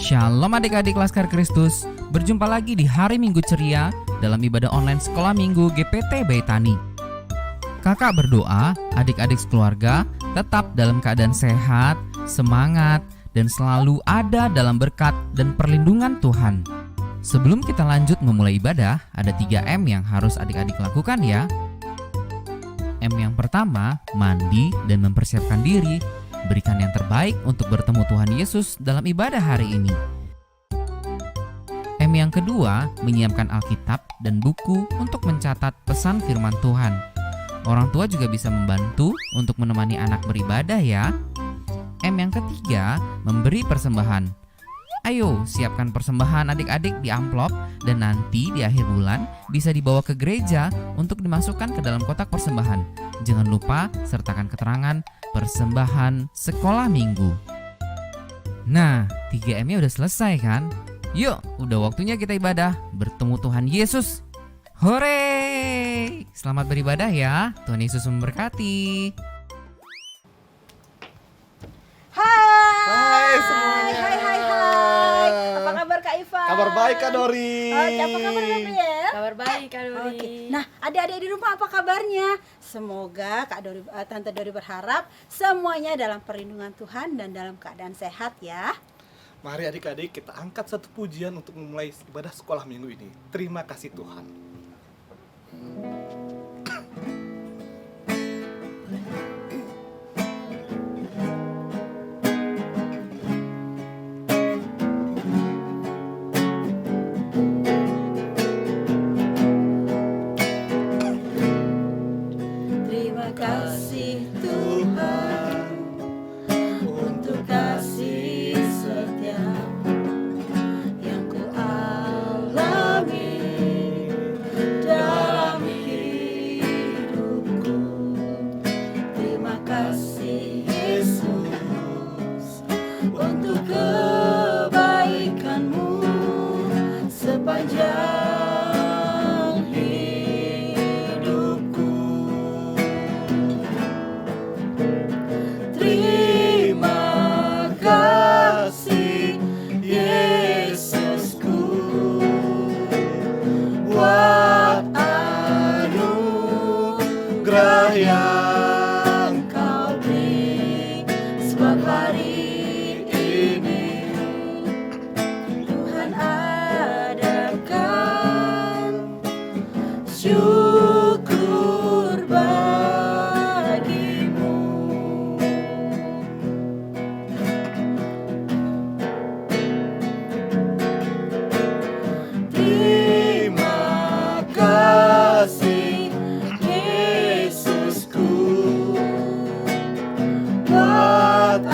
Shalom adik-adik Laskar Kristus. Berjumpa lagi di hari Minggu ceria dalam ibadah online Sekolah Minggu GPT Baitani. Kakak berdoa adik-adik sekeluarga tetap dalam keadaan sehat, semangat, dan selalu ada dalam berkat dan perlindungan Tuhan. Sebelum kita lanjut memulai ibadah, ada 3M yang harus adik-adik lakukan ya. M yang pertama, mandi dan mempersiapkan diri. Berikan yang terbaik untuk bertemu Tuhan Yesus dalam ibadah hari ini. M yang kedua, menyiapkan Alkitab dan buku untuk mencatat pesan firman Tuhan. Orang tua juga bisa membantu untuk menemani anak beribadah ya. M yang ketiga, memberi persembahan. Ayo, siapkan persembahan adik-adik di amplop dan nanti di akhir bulan bisa dibawa ke gereja untuk dimasukkan ke dalam kotak persembahan. Jangan lupa sertakan keterangan persembahan sekolah minggu. Nah, 3M-nya udah selesai kan? Yuk, udah waktunya kita ibadah, bertemu Tuhan Yesus. Hore! Selamat beribadah ya, Tuhan Yesus memberkati. Hai semuanya. Hai. Apa kabar Kak Iva? Kabar baik Kak Dori. Apa kabar Gabriel? Kabar baik Kak Dori. Oke. Nah, adik-adik di rumah apa kabarnya? Semoga Tante Dori berharap semuanya dalam perlindungan Tuhan dan dalam keadaan sehat ya. Mari adik-adik kita angkat satu pujian untuk memulai ibadah sekolah minggu ini. Terima kasih Tuhan. Terima kasih Tuhan untuk kasih setia yang ku alami dalam hidupku. Terima kasih Yesus untuk kebaikan-Mu sepanjang hidupku. Terima kasih Yesusku buat anugerah yang Kau beri, sebab hari ini Tuhan adakan syukur bagimu. Terima kasih Yesusku buat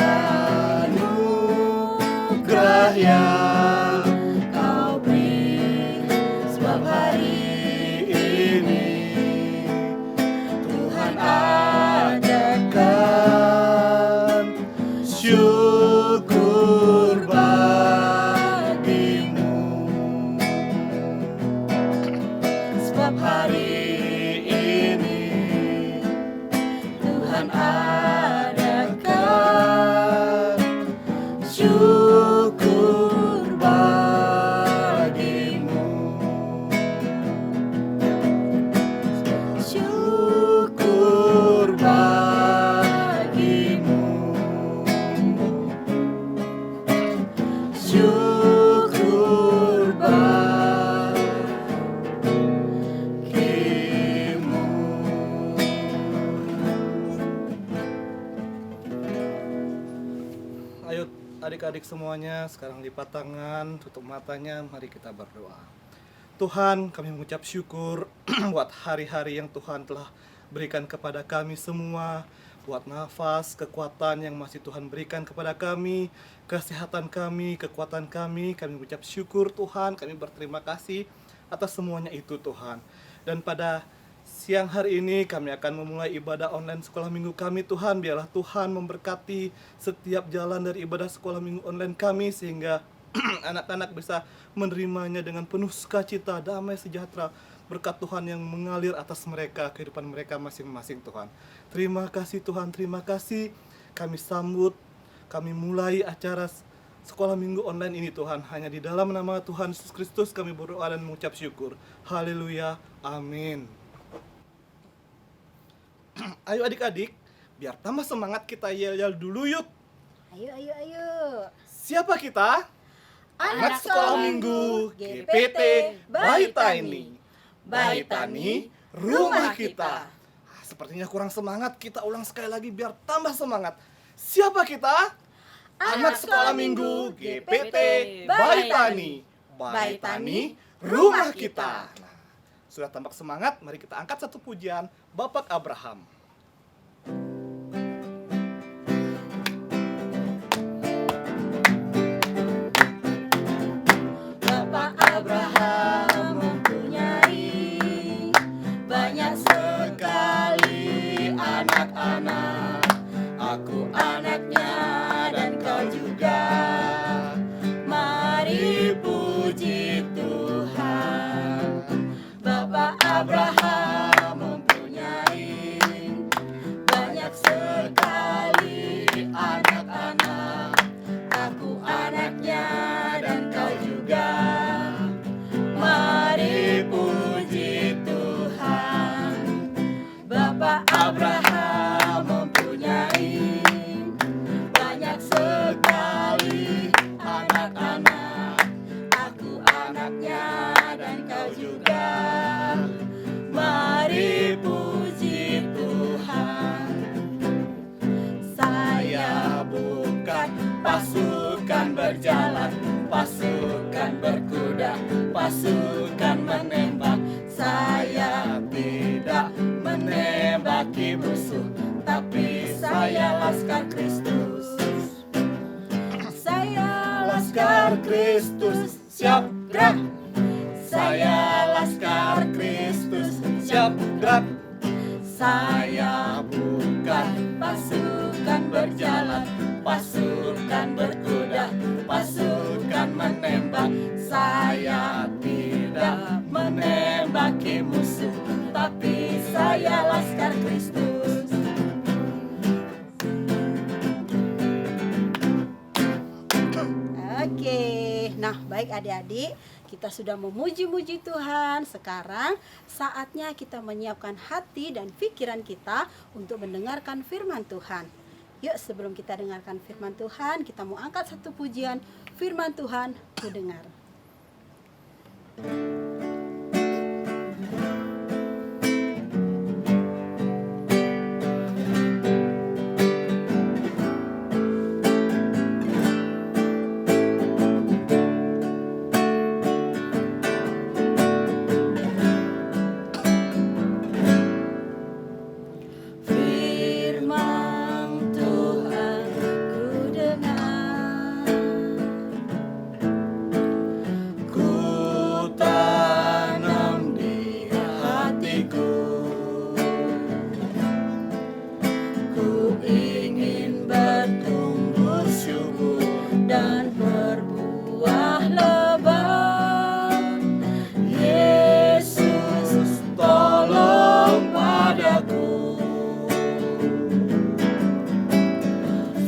anugerah yang Kau beri, sebab hari ini Tuhan adakan syukur bagimu. Sebab hari ini Tuhan adakan syukur bagimu. Syukur bagimu. Syukur bagimu. Ayo adik-adik semuanya sekarang lipat tangan, tutup matanya, mari kita berdoa. Tuhan, kami mengucap syukur buat hari-hari yang Tuhan telah berikan kepada kami semua, buat nafas, kekuatan yang masih Tuhan berikan kepada kami, kesehatan kami, kekuatan kami mengucap syukur Tuhan, kami berterima kasih atas semuanya itu Tuhan. Dan pada siang hari ini kami akan memulai ibadah online sekolah minggu kami Tuhan. Biarlah Tuhan memberkati setiap jalan dari ibadah sekolah minggu online kami, sehingga anak-anak bisa menerimanya dengan penuh sukacita, damai, sejahtera, berkat Tuhan yang mengalir atas mereka, kehidupan mereka masing-masing Tuhan. Terima kasih Tuhan, terima kasih. Kami sambut, kami mulai acara sekolah minggu online ini Tuhan. Hanya di dalam nama Tuhan Yesus Kristus kami berdoa dan mengucap syukur. Haleluya, amin. Ayo adik-adik, biar tambah semangat kita yel-yel dulu yuk. Ayo. Siapa kita? Anak sekolah minggu GPT Bayi Tani. Bayi Tani, rumah kita. Sepertinya kurang semangat, kita ulang sekali lagi biar tambah semangat. Siapa kita? Anak sekolah minggu GPT Bayi Tani. Bayi Tani, rumah kita. Nah, sudah tampak semangat, mari kita angkat satu pujian Bapak Abraham. Bapak Abraham mempunyai banyak sekali anak-anak. Aku anaknya dan kau juga. Mari puji Tuhan. Bapak Abraham mempunyai banyak sekali anak-anak. Aku anaknya dan kau juga. Mari puji Tuhan. Bapak Abraham mempunyai banyak sekali anak-anak. Aku anaknya dan kau juga. Mari puji Tuhan. Saya bukan pasukan berjalan, pasukan berkuda, pasukan menembak. Saya tidak menembaki musuh, tapi saya laskar Kristus. Saya laskar Kristus, siap gerak. Saya laskar Kristus, siap gerak. Saya bukan pasukan berjalan, pasukan berkuda, pasukan menembak. Saya tidak menembaki musuh, tapi saya laskar Kristus. Oke, nah baik adik-adik, kita sudah memuji-muji Tuhan. Sekarang saatnya kita menyiapkan hati dan pikiran kita untuk mendengarkan firman Tuhan. Yuk, sebelum kita dengarkan firman Tuhan, kita mau angkat satu pujian firman Tuhan, ku dengar. Firman Tuhan ku dengar, ku tanam di hatiku. Ku ingin bertumbuh subur dan berbuah lebat. Yesus, tolong padaku.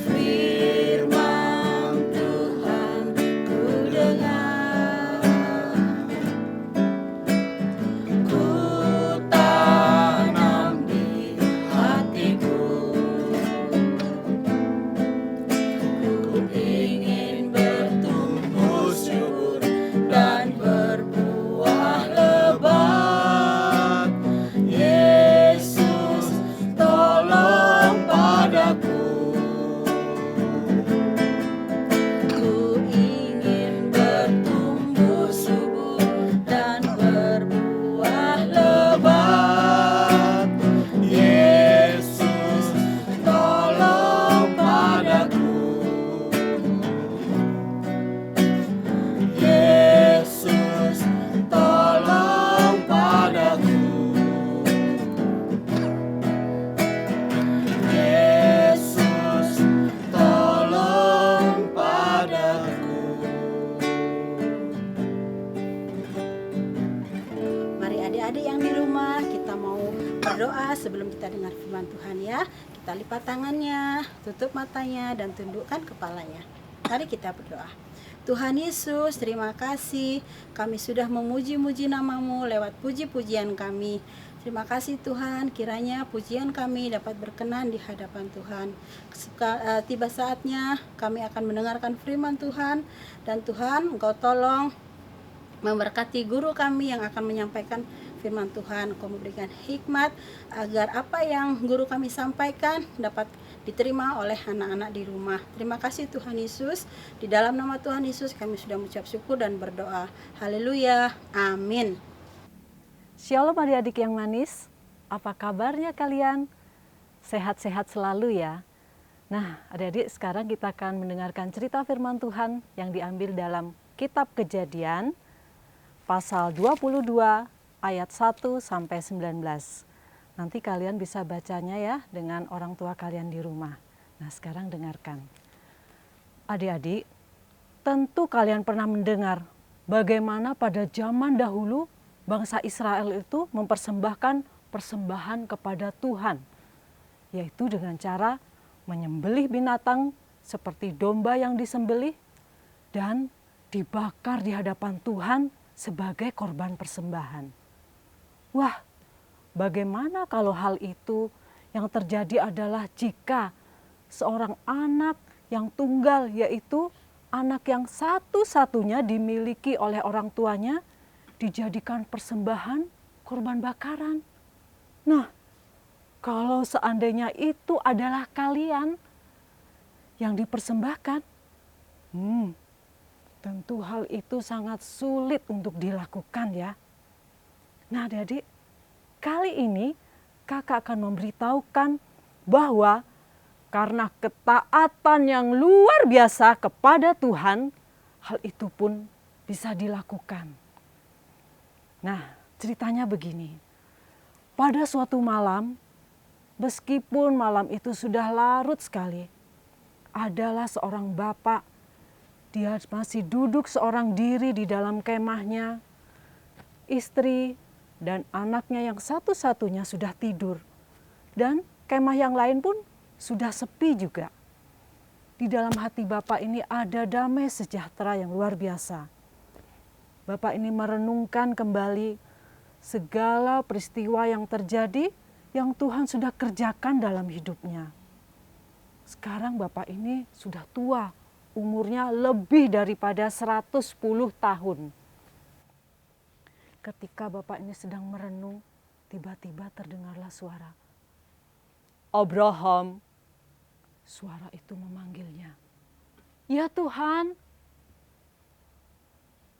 Firman Tuhan ku dengar, ku tanam di hatiku. Ku ingin bertumbuh subur dan berbuah lebat. Yesus, tolong padaku. Ku ingin bertumbuh subur dan berbuah lebat. Yesus, tolong padaku. Yesus, tolong padaku. Yesus, tolong padaku. Mari adik-adik yang di rumah, kita mau berdoa sebelum kita dengar firman Tuhan ya. Kita lipat tangannya, tutup matanya, dan tundukkan kepalanya. Mari kita berdoa. Tuhan Yesus, terima kasih kami sudah memuji-muji nama-Mu lewat puji-pujian kami. Terima kasih Tuhan, kiranya pujian kami dapat berkenan di hadapan Tuhan. Tiba saatnya kami akan mendengarkan firman Tuhan, dan Tuhan Engkau tolong memberkati guru kami yang akan menyampaikan firman Tuhan. Engkau memberikan hikmat agar apa yang guru kami sampaikan dapat diterima oleh anak-anak di rumah. Terima kasih Tuhan Yesus. Di dalam nama Tuhan Yesus kami sudah mengucap syukur dan berdoa. Haleluya. Amin. Shalom adik-adik yang manis, apa kabarnya kalian? Sehat-sehat selalu ya. Nah, adik-adik, sekarang kita akan mendengarkan cerita firman Tuhan yang diambil dalam Kitab Kejadian pasal 22 ayat 1 sampai 19. Nanti kalian bisa bacanya ya dengan orang tua kalian di rumah. Nah, sekarang dengarkan. Adik-adik, tentu kalian pernah mendengar bagaimana pada zaman dahulu bangsa Israel itu mempersembahkan persembahan kepada Tuhan, yaitu dengan cara menyembelih binatang seperti domba yang disembelih dan dibakar di hadapan Tuhan sebagai korban persembahan. Wah, bagaimana kalau hal itu yang terjadi adalah jika seorang anak yang tunggal, yaitu anak yang satu-satunya dimiliki oleh orang tuanya, dijadikan persembahan korban bakaran. Nah, kalau seandainya itu adalah kalian yang dipersembahkan, tentu hal itu sangat sulit untuk dilakukan ya. Nah, adik-adik, kali ini kakak akan memberitahukan bahwa karena ketaatan yang luar biasa kepada Tuhan, hal itu pun bisa dilakukan. Nah, ceritanya begini. Pada suatu malam, meskipun malam itu sudah larut sekali, adalah seorang bapak. Dia masih duduk seorang diri di dalam kemahnya. Istri dan anaknya yang satu-satunya sudah tidur. Dan kemah yang lain pun sudah sepi juga. Di dalam hati bapak ini ada damai sejahtera yang luar biasa. Bapak ini merenungkan kembali segala peristiwa yang terjadi yang Tuhan sudah kerjakan dalam hidupnya. Sekarang bapak ini sudah tua, umurnya lebih daripada 110 tahun. Ketika bapak ini sedang merenung, tiba-tiba terdengarlah suara. Abraham. Suara itu memanggilnya. Ya Tuhan,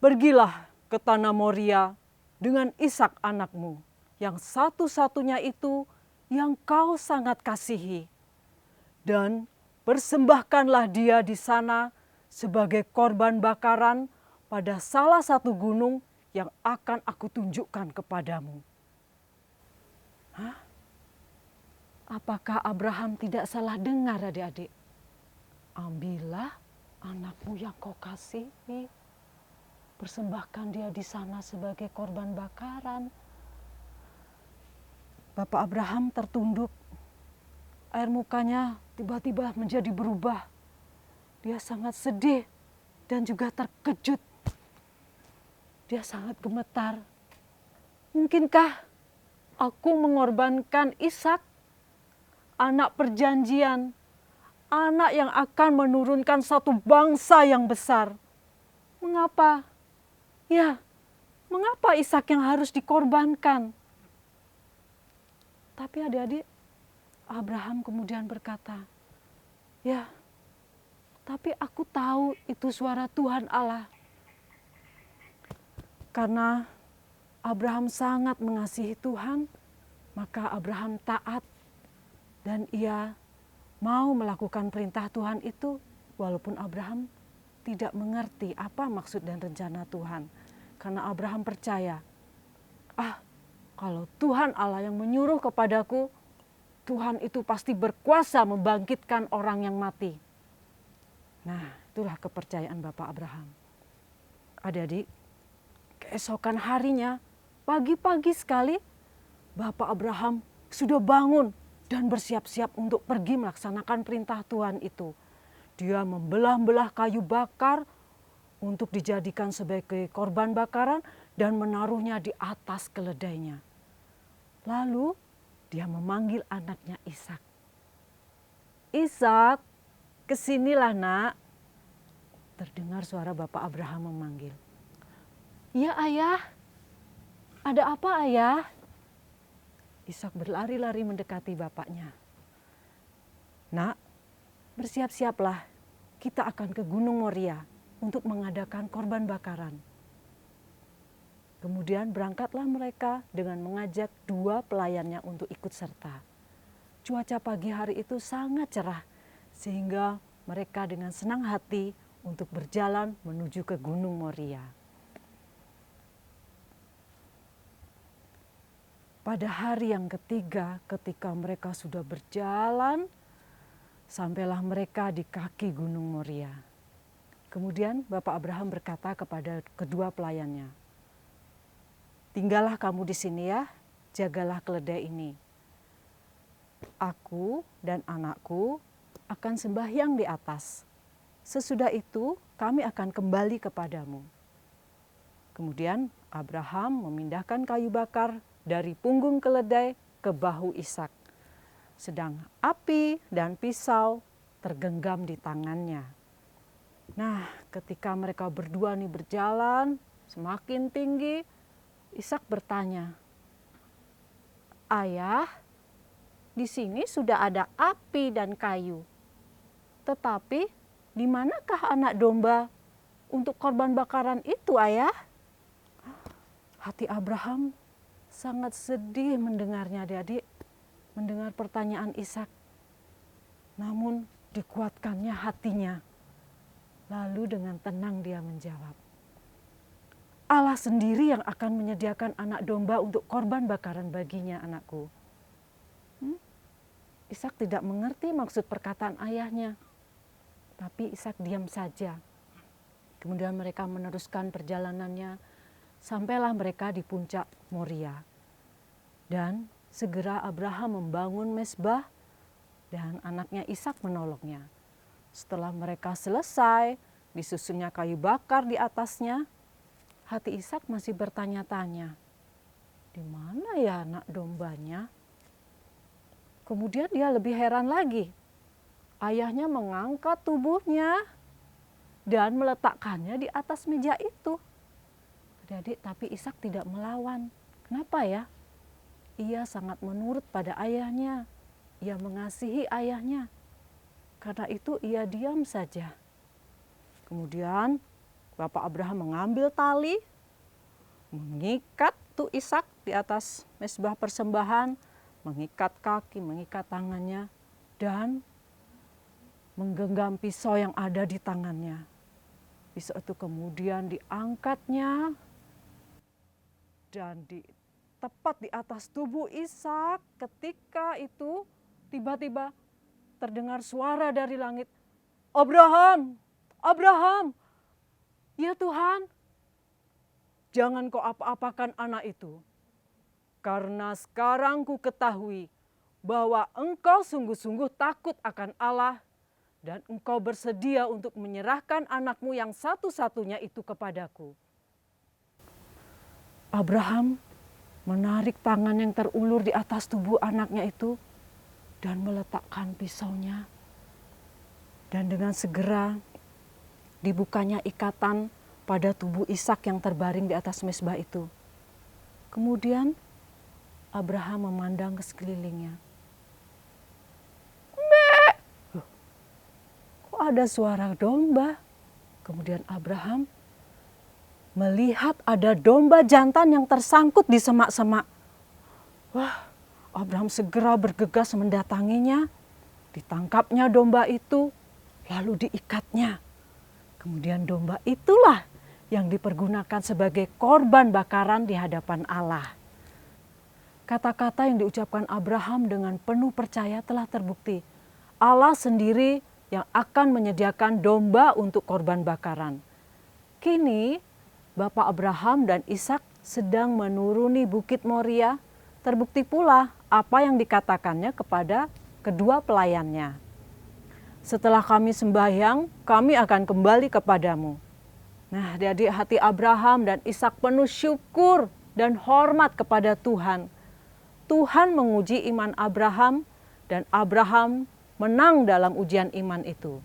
pergilah ke tanah Moria dengan Ishak anakmu, yang satu-satunya itu yang kau sangat kasihi. Dan persembahkanlah dia di sana sebagai korban bakaran pada salah satu gunung yang akan aku tunjukkan kepadamu. Hah? Apakah Abraham tidak salah dengar, adik-adik? Ambillah anakmu yang kau kasihi. Persembahkan dia di sana sebagai korban bakaran. Bapak Abraham tertunduk. Air mukanya tiba-tiba menjadi berubah. Dia sangat sedih dan juga terkejut. Dia sangat gemetar. Mungkinkah aku mengorbankan Ishak, anak perjanjian, anak yang akan menurunkan satu bangsa yang besar? Mengapa? Ya, mengapa Ishak yang harus dikorbankan? Tapi adik-adik, Abraham kemudian berkata, ya, tapi aku tahu itu suara Tuhan Allah. Karena Abraham sangat mengasihi Tuhan, maka Abraham taat dan ia mau melakukan perintah Tuhan itu walaupun Abraham tidak mengerti apa maksud dan rencana Tuhan. Karena Abraham percaya, kalau Tuhan Allah yang menyuruh kepadaku, Tuhan itu pasti berkuasa membangkitkan orang yang mati. Nah, itulah kepercayaan Bapak Abraham. Adik-adik, keesokan harinya, pagi-pagi sekali, Bapak Abraham sudah bangun dan bersiap-siap untuk pergi melaksanakan perintah Tuhan itu. dia membelah-belah kayu bakar untuk dijadikan sebagai korban bakaran dan menaruhnya di atas keledainya. Lalu dia memanggil anaknya Ishak. Ishak, kesinilah nak. Terdengar suara Bapak Abraham memanggil. Iya ayah. Ada apa ayah? Ishak berlari-lari mendekati bapaknya. Nak, bersiap-siaplah. Kita akan ke Gunung Moria untuk mengadakan korban bakaran. Kemudian berangkatlah mereka dengan mengajak 2 pelayannya untuk ikut serta. Cuaca pagi hari itu sangat cerah sehingga mereka dengan senang hati untuk berjalan menuju ke Gunung Moria. Pada hari yang ketiga ketika mereka sudah berjalan, sampailah mereka di kaki Gunung Moria. Kemudian Bapak Abraham berkata kepada kedua pelayannya, tinggallah kamu di sini ya, jagalah keledai ini. Aku dan anakku akan sembahyang di atas. Sesudah itu kami akan kembali kepadamu. Kemudian Abraham memindahkan kayu bakar dari punggung keledai ke bahu Ishak. Sedang api dan pisau tergenggam di tangannya. Nah, ketika mereka berdua nih berjalan semakin tinggi, Ishak bertanya, ayah, di sini sudah ada api dan kayu. Tetapi di manakah anak domba untuk korban bakaran itu, ayah? Hati Abraham sangat sedih mendengarnya, adik-adik, mendengar pertanyaan Ishak. Namun dikuatkannya hatinya. Lalu dengan tenang dia menjawab, Allah sendiri yang akan menyediakan anak domba untuk korban bakaran baginya, anakku. Ishak tidak mengerti maksud perkataan ayahnya. Tapi Ishak diam saja. Kemudian mereka meneruskan perjalanannya. Sampailah mereka di puncak Moria. Dan segera Abraham membangun mezbah dan anaknya Ishak menolongnya. Setelah mereka selesai, disusunnya kayu bakar di atasnya, hati Ishak masih bertanya-tanya, di mana ya anak dombanya? Kemudian dia lebih heran lagi. Ayahnya mengangkat tubuhnya dan meletakkannya di atas meja itu. Adik-adik, tapi Ishak tidak melawan. Kenapa ya? Ia sangat menurut pada ayahnya. Ia mengasihi ayahnya. Karena itu ia diam saja. Kemudian Bapak Abraham mengambil tali, mengikat tuh Ishak di atas mezbah persembahan, mengikat kaki, mengikat tangannya, dan menggenggam pisau yang ada di tangannya. Pisau itu kemudian diangkatnya dan tepat di atas tubuh Ishak. Ketika itu tiba-tiba terdengar suara dari langit, Abraham, Abraham, ya Tuhan, jangan kau apa-apakan anak itu. Karena sekarang ku ketahui bahwa engkau sungguh-sungguh takut akan Allah dan engkau bersedia untuk menyerahkan anakmu yang satu-satunya itu kepadaku. Abraham menarik tangan yang terulur di atas tubuh anaknya itu dan meletakkan pisaunya. Dan dengan segera dibukanya ikatan pada tubuh Ishak yang terbaring di atas mezbah itu. Kemudian Abraham memandang ke sekelilingnya. Loh, kok ada suara domba? Kemudian Abraham melihat ada domba jantan yang tersangkut di semak-semak. Wah, Abraham segera bergegas mendatanginya. Ditangkapnya domba itu, lalu diikatnya. Kemudian domba itulah yang dipergunakan sebagai korban bakaran di hadapan Allah. Kata-kata yang diucapkan Abraham dengan penuh percaya telah terbukti. Allah sendiri yang akan menyediakan domba untuk korban bakaran. Kini Bapak Abraham dan Ishak sedang menuruni Bukit Moria. Terbukti pula apa yang dikatakannya kepada kedua pelayannya. setelah kami sembahyang, kami akan kembali kepadamu. Nah, jadi hati Abraham dan Ishak penuh syukur dan hormat kepada Tuhan. Tuhan menguji iman Abraham dan Abraham menang dalam ujian iman itu.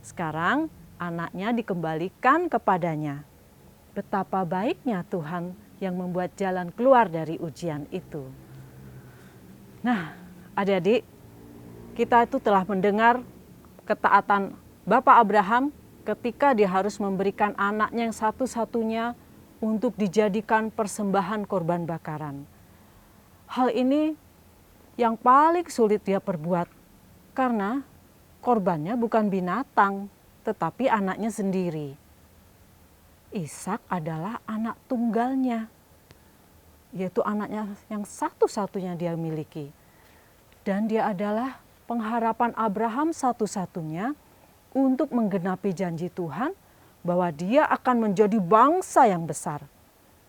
Sekarang anaknya dikembalikan kepadanya. Betapa baiknya Tuhan yang membuat jalan keluar dari ujian itu. Nah, adik-adik, kita itu telah mendengar ketaatan Bapak Abraham ketika dia harus memberikan anaknya yang satu-satunya untuk dijadikan persembahan korban bakaran. Hal ini yang paling sulit dia perbuat karena korbannya bukan binatang, tetapi anaknya sendiri. Ishak adalah anak tunggalnya, yaitu anaknya yang satu-satunya dia miliki. Dan dia adalah pengharapan Abraham satu-satunya untuk menggenapi janji Tuhan bahwa dia akan menjadi bangsa yang besar.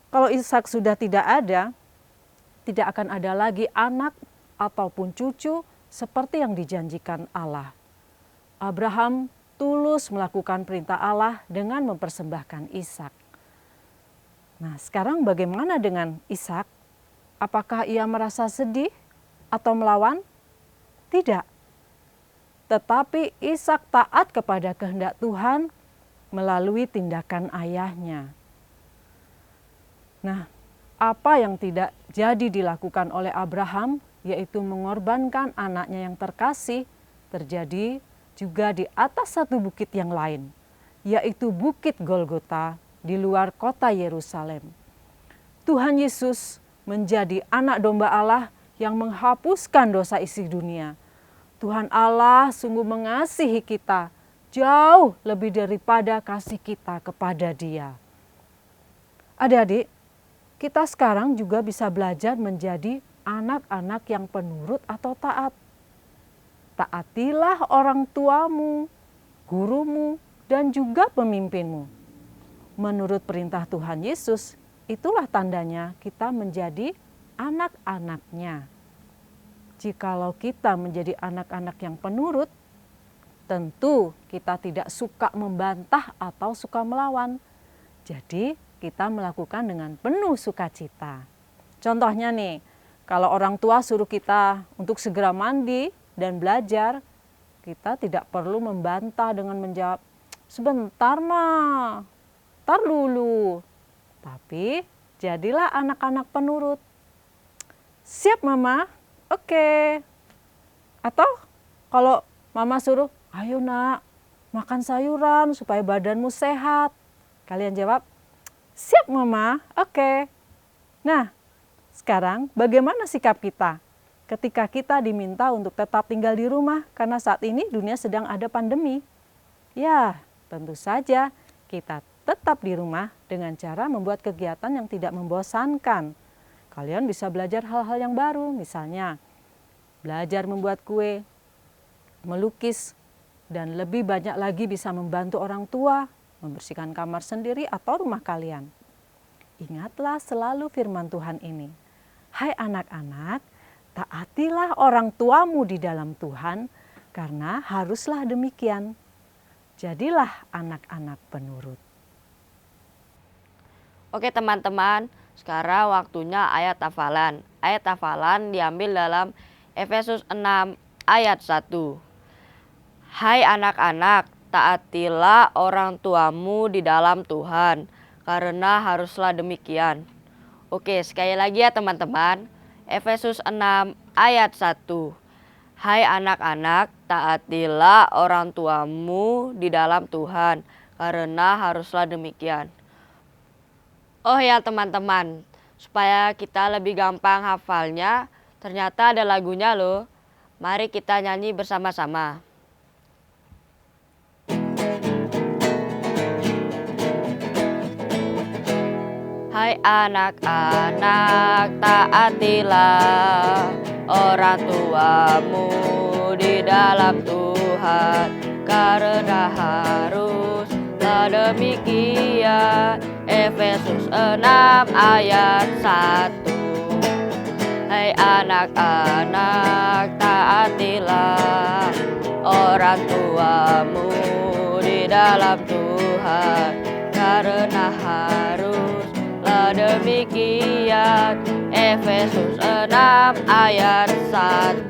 Kalau Ishak sudah tidak ada, tidak akan ada lagi anak ataupun cucu seperti yang dijanjikan Allah. Abraham tulus melakukan perintah Allah dengan mempersembahkan Ishak. Nah, sekarang bagaimana dengan Ishak? Apakah ia merasa sedih atau melawan? Tidak. Tetapi Ishak taat kepada kehendak Tuhan melalui tindakan ayahnya. Nah, apa yang tidak jadi dilakukan oleh Abraham, yaitu mengorbankan anaknya yang terkasih, terjadi juga di atas satu bukit yang lain, yaitu Bukit Golgota di luar kota Yerusalem. Tuhan Yesus menjadi anak domba Allah yang menghapuskan dosa isi dunia. Tuhan Allah sungguh mengasihi kita jauh lebih daripada kasih kita kepada Dia. Adik-adik, kita sekarang juga bisa belajar menjadi anak-anak yang penurut atau taat. Taatilah orang tuamu, gurumu, dan juga pemimpinmu. Menurut perintah Tuhan Yesus, itulah tandanya kita menjadi anak-anaknya. Jikalau kita menjadi anak-anak yang penurut, tentu kita tidak suka membantah atau suka melawan. Jadi kita melakukan dengan penuh sukacita. Contohnya nih, kalau orang tua suruh kita untuk segera mandi dan belajar, kita tidak perlu membantah dengan menjawab, sebentar mah, tar dulu. Tapi jadilah anak-anak penurut. Siap mama? Oke. Atau kalau mama suruh, ayo nak, makan sayuran supaya badanmu sehat. Kalian jawab, siap mama, oke. Nah, sekarang bagaimana sikap kita ketika kita diminta untuk tetap tinggal di rumah karena saat ini dunia sedang ada pandemi? Ya, tentu saja kita tetap di rumah dengan cara membuat kegiatan yang tidak membosankan. Kalian bisa belajar hal-hal yang baru, misalnya belajar membuat kue, melukis, dan lebih banyak lagi bisa membantu orang tua, membersihkan kamar sendiri atau rumah kalian. Ingatlah selalu firman Tuhan ini. Hai anak-anak, taatilah orang tuamu di dalam Tuhan, karena haruslah demikian. Jadilah anak-anak penurut. Oke teman-teman, sekarang waktunya ayat hafalan. Ayat hafalan diambil dalam Efesus 6 ayat 1. Hai anak-anak, taatilah orang tuamu di dalam Tuhan, karena haruslah demikian. Oke, sekali lagi ya teman-teman. Efesus 6 ayat 1. Hai anak-anak, taatilah orang tuamu di dalam Tuhan, karena haruslah demikian. Oh ya teman-teman, supaya kita lebih gampang hafalnya, ternyata ada lagunya loh. Mari kita nyanyi bersama-sama. Hai anak-anak, taatilah orang tuamu di dalam Tuhan, karena haruslah demikian. Efesus 6 ayat 1. Hai anak-anak, taatilah orang tuamu di dalam Tuhan, karena haruslah demikian. Efesus 6 ayat 1.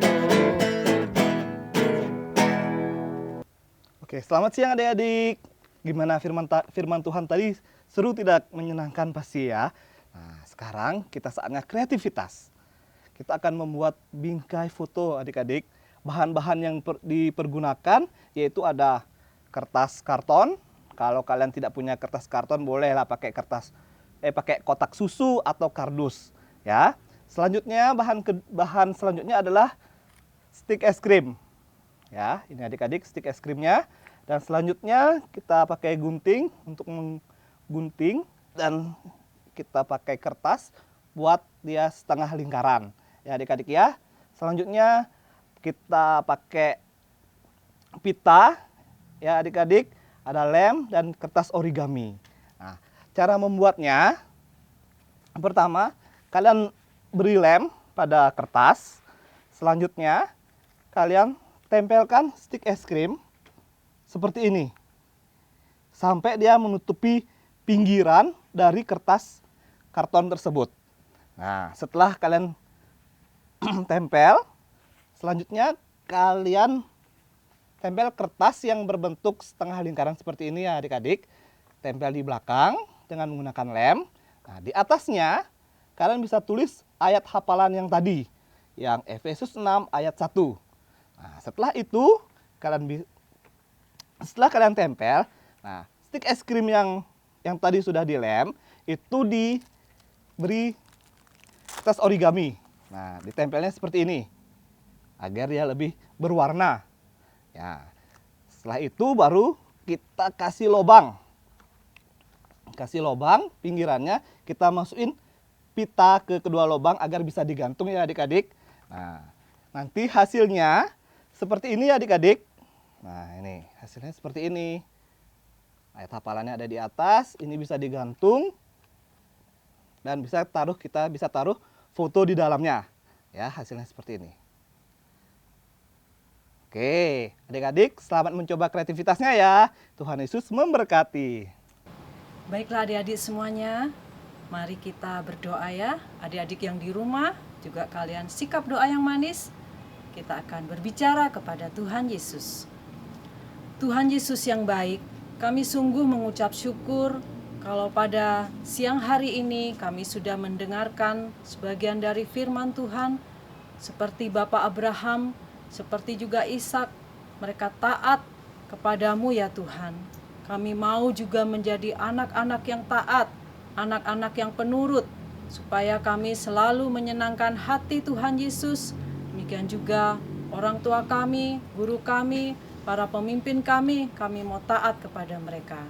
Oke, selamat siang adik-adik. Gimana firman Tuhan tadi? Seru tidak? Menyenangkan pasti ya. Nah, sekarang kita saatnya kreativitas. Kita akan membuat bingkai foto adik-adik. Bahan-bahan yang dipergunakan yaitu ada kertas karton. Kalau kalian tidak punya kertas karton, bolehlah pakai pakai kotak susu atau kardus ya. Selanjutnya bahan selanjutnya adalah stik es krim. Ya, ini adik-adik stik es krimnya. Dan selanjutnya kita pakai gunting untuk menggunting, dan kita pakai kertas buat dia setengah lingkaran. Ya adik-adik ya. Selanjutnya kita pakai pita ya adik-adik, ada lem dan kertas origami. Nah, cara membuatnya, pertama kalian beri lem pada kertas. Selanjutnya kalian tempelkan stik es krim seperti ini sampai dia menutupi pinggiran dari kertas karton tersebut. Nah, setelah kalian tempel, selanjutnya kalian tempel kertas yang berbentuk setengah lingkaran seperti ini ya adik-adik. Tempel di belakang dengan menggunakan lem. Nah, di atasnya kalian bisa tulis ayat hafalan yang tadi, yang Efesus 6 ayat 1. Nah, setelah itu setelah kalian tempel, nah stik es krim yang tadi sudah dilem itu diberi kertas origami. Nah, ditempelnya seperti ini agar dia lebih berwarna. Ya. Setelah itu baru kita kasih lubang. Kasih lubang pinggirannya, kita masukin pita ke kedua lubang agar bisa digantung ya adik-adik. Nah, nanti hasilnya seperti ini ya adik-adik. Nah, ini hasilnya seperti ini. Ayat hafalannya ada di atas, ini bisa digantung dan kita bisa taruh foto di dalamnya. Ya, hasilnya seperti ini. Oke, adik-adik selamat mencoba kreativitasnya ya. Tuhan Yesus memberkati. Baiklah adik-adik semuanya, mari kita berdoa ya. Adik-adik yang di rumah, juga kalian sikap doa yang manis. Kita akan berbicara kepada Tuhan Yesus. Tuhan Yesus yang baik, kami sungguh mengucap syukur kalau pada siang hari ini kami sudah mendengarkan sebagian dari firman Tuhan, seperti Bapak Abraham, seperti juga Ishak, mereka taat kepadamu ya Tuhan. Kami mau juga menjadi anak-anak yang taat, anak-anak yang penurut, supaya kami selalu menyenangkan hati Tuhan Yesus. Demikian juga orang tua kami, guru kami, para pemimpin kami mau taat kepada mereka.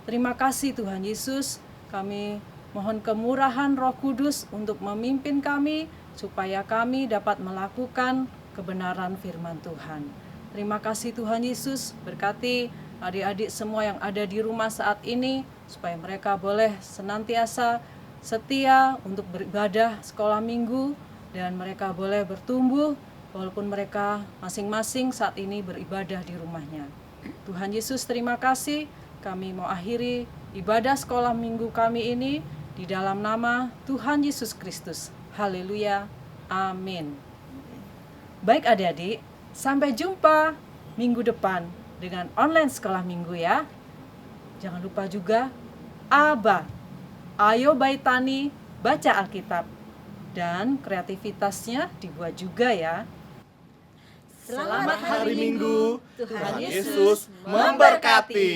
Terima kasih Tuhan Yesus, kami mohon kemurahan Roh Kudus untuk memimpin kami, supaya kami dapat melakukan kebenaran firman Tuhan. Terima kasih Tuhan Yesus, berkati adik-adik semua yang ada di rumah saat ini, supaya mereka boleh senantiasa setia untuk beribadah sekolah minggu, dan mereka boleh bertumbuh walaupun mereka masing-masing saat ini beribadah di rumahnya. Tuhan Yesus, terima kasih. Kami mau akhiri ibadah sekolah minggu kami ini di dalam nama Tuhan Yesus Kristus. Haleluya. Amin. Baik adik-adik, sampai jumpa minggu depan dengan online sekolah minggu ya. Jangan lupa juga Aba, ayo Baitani baca Alkitab. Dan kreativitasnya dibuat juga ya. Selamat Hari Minggu, Tuhan Tuhan Yesus memberkati.